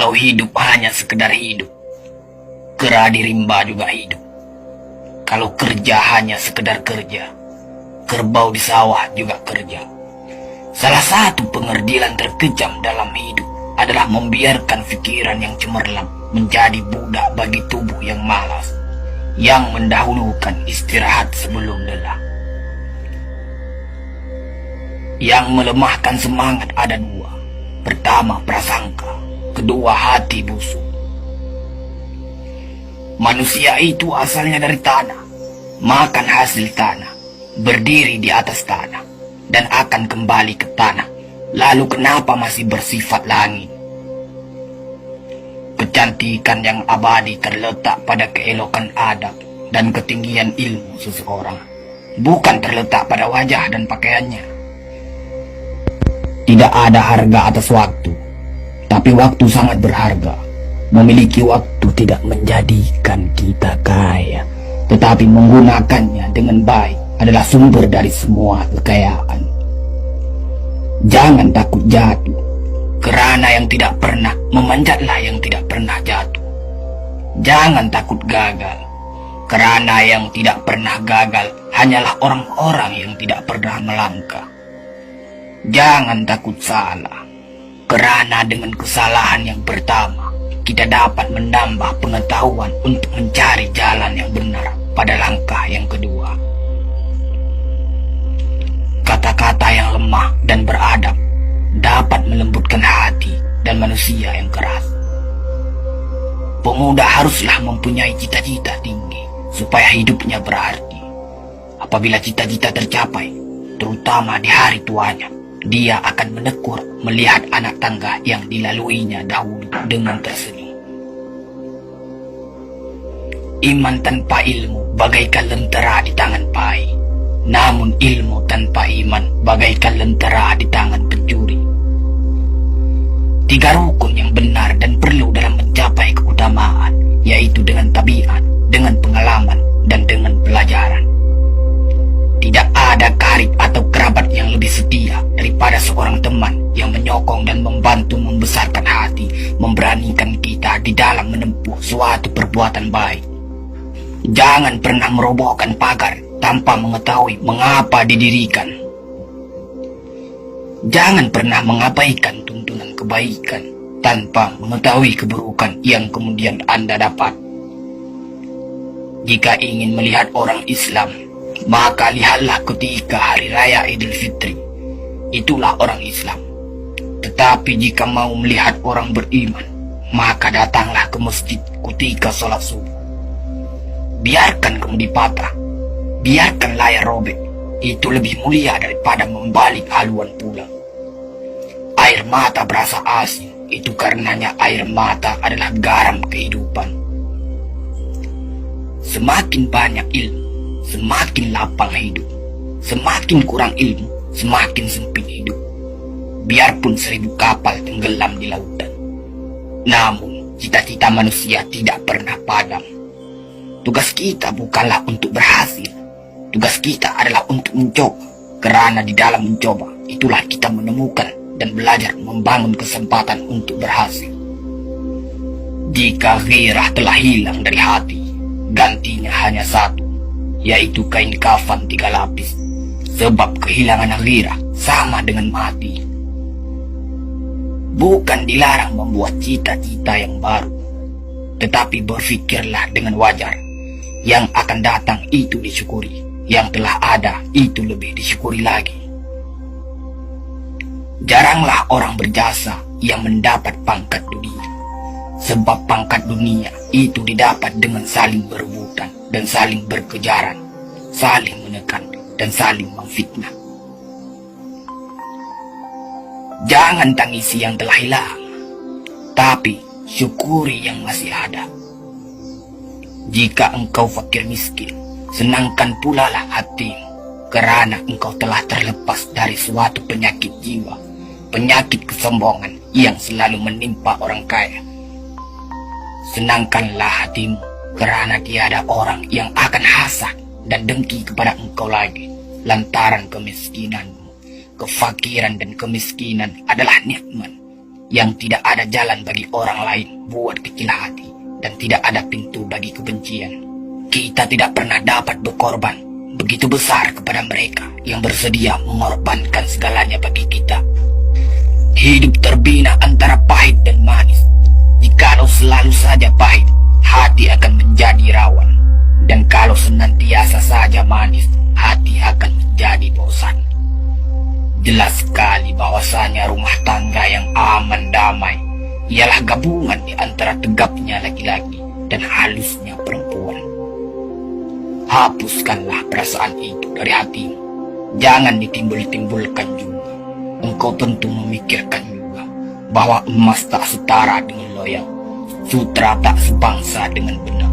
Kalau hidup hanya sekedar hidup, kera di rimba juga hidup. Kalau kerja hanya sekedar kerja, kerbau di sawah juga kerja. Salah satu pengerdilan terkejam dalam hidup adalah membiarkan pikiran yang cemerlang menjadi budak bagi tubuh yang malas, yang mendahulukan istirahat sebelum lelah. Yang melemahkan semangat ada dua. Pertama, prasangka. Kedua, hati busuk. Manusia itu asalnya dari tanah, makan hasil tanah, berdiri di atas tanah, dan akan kembali ke tanah. Lalu kenapa masih bersifat langit? Kecantikan yang abadi terletak pada keelokan adab dan ketinggian ilmu seseorang, bukan terletak pada wajah dan pakaiannya. Tidak ada harga atas waktu, tapi waktu sangat berharga. Memiliki waktu tidak menjadikan kita kaya, tetapi menggunakannya dengan baik adalah sumber dari semua kekayaan. Jangan takut jatuh, kerana yang tidak pernah memanjatlah yang tidak pernah jatuh. Jangan takut gagal, kerana yang tidak pernah gagal hanyalah orang-orang yang tidak pernah melangkah. Jangan takut salah, kerana dengan kesalahan yang pertama kita dapat menambah pengetahuan untuk mencari jalan yang benar pada langkah yang kedua. Kata-kata yang lemah dan beradab dapat melembutkan hati dan manusia yang keras. Pemuda haruslah mempunyai cita-cita tinggi supaya hidupnya berarti. Apabila cita-cita tercapai, terutama di hari tuanya, dia akan menekur melihat anak tangga yang dilaluinya dahulu dengan tersenyum. Iman tanpa ilmu bagaikan lentera di tangan pai, namun ilmu tanpa iman bagaikan lentera di tangan pencuri. Tiga rukun yang benar dan perlu dalam mencapai keutamaan, yaitu dengan tabiat, dengan pengalaman, dan dengan pelajaran. Tidak ada karib atau kerabat yang lebih setia daripada seorang teman yang menyokong dan membantu membesarkan hati, memberanikan kita di dalam menempuh suatu perbuatan baik. Jangan pernah merobohkan pagar tanpa mengetahui mengapa didirikan. Jangan pernah mengabaikan tuntunan kebaikan tanpa mengetahui keburukan yang kemudian Anda dapat. Jika ingin melihat orang Islam, maka lihatlah ketika hari raya Idul Fitri. Itulah orang Islam. Tetapi jika mau melihat orang beriman, maka datanglah ke masjid ketika sholat subuh. Biarkan kemudi patah, biarkan layar robek, itu lebih mulia daripada membalik haluan pulang. Air mata berasa asin, itu karenanya air mata adalah garam kehidupan. Semakin banyak ilmu, semakin lapang hidup. Semakin kurang ilmu, semakin sempit hidup. Biarpun 1000 kapal tenggelam di lautan, namun cita-cita manusia tidak pernah padam. Tugas kita bukanlah untuk berhasil. Tugas kita adalah untuk mencoba, kerana di dalam mencoba itulah kita menemukan dan belajar membangun kesempatan untuk berhasil. Jika gairah telah hilang dari hati, gantinya hanya satu, yaitu kain kafan 3 lapis. Sebab kehilangan gairah sama dengan mati. Bukan dilarang membuat cita-cita yang baru, tetapi berfikirlah dengan wajar. Yang akan datang itu disyukuri, yang telah ada itu lebih disyukuri lagi. Jaranglah orang berjasa yang mendapat pangkat dunia, sebab pangkat dunia itu didapat dengan saling berebutan dan saling berkejaran, saling menekan dan saling memfitnah. Jangan tangisi yang telah hilang, tapi syukuri yang masih ada. Jika engkau fakir miskin, senangkan pula lah hatimu, kerana engkau telah terlepas dari suatu penyakit jiwa, penyakit kesombongan yang selalu menimpa orang kaya. Senangkanlah hatimu, kerana tiada orang yang akan hasad dan dengki kepada engkau lagi, lantaran kemiskinanmu. Kefakiran dan kemiskinan adalah nikmat yang tidak ada jalan bagi orang lain buat kecil hati, dan tidak ada pintu bagi kebencian. Kita tidak pernah dapat berkorban begitu besar kepada mereka yang bersedia mengorbankan segalanya bagi kita. Hidup terbina antara pahit dan manis. Jikalau selalu saja pahit, hati akan menjadi rawan. Dan kalau senantiasa saja manis, hati akan menjadi bosan. Jelas sekali bahwasanya rumah tangga yang aman damai ialah gabungan di antara tegapnya laki-laki dan halusnya perempuan. Hapuskanlah perasaan itu dari hatimu. Jangan ditimbul-timbulkan juga. Engkau tentu memikirkan juga bahwa emas tak setara dengan loyang, sutra tak sebangsa dengan benang.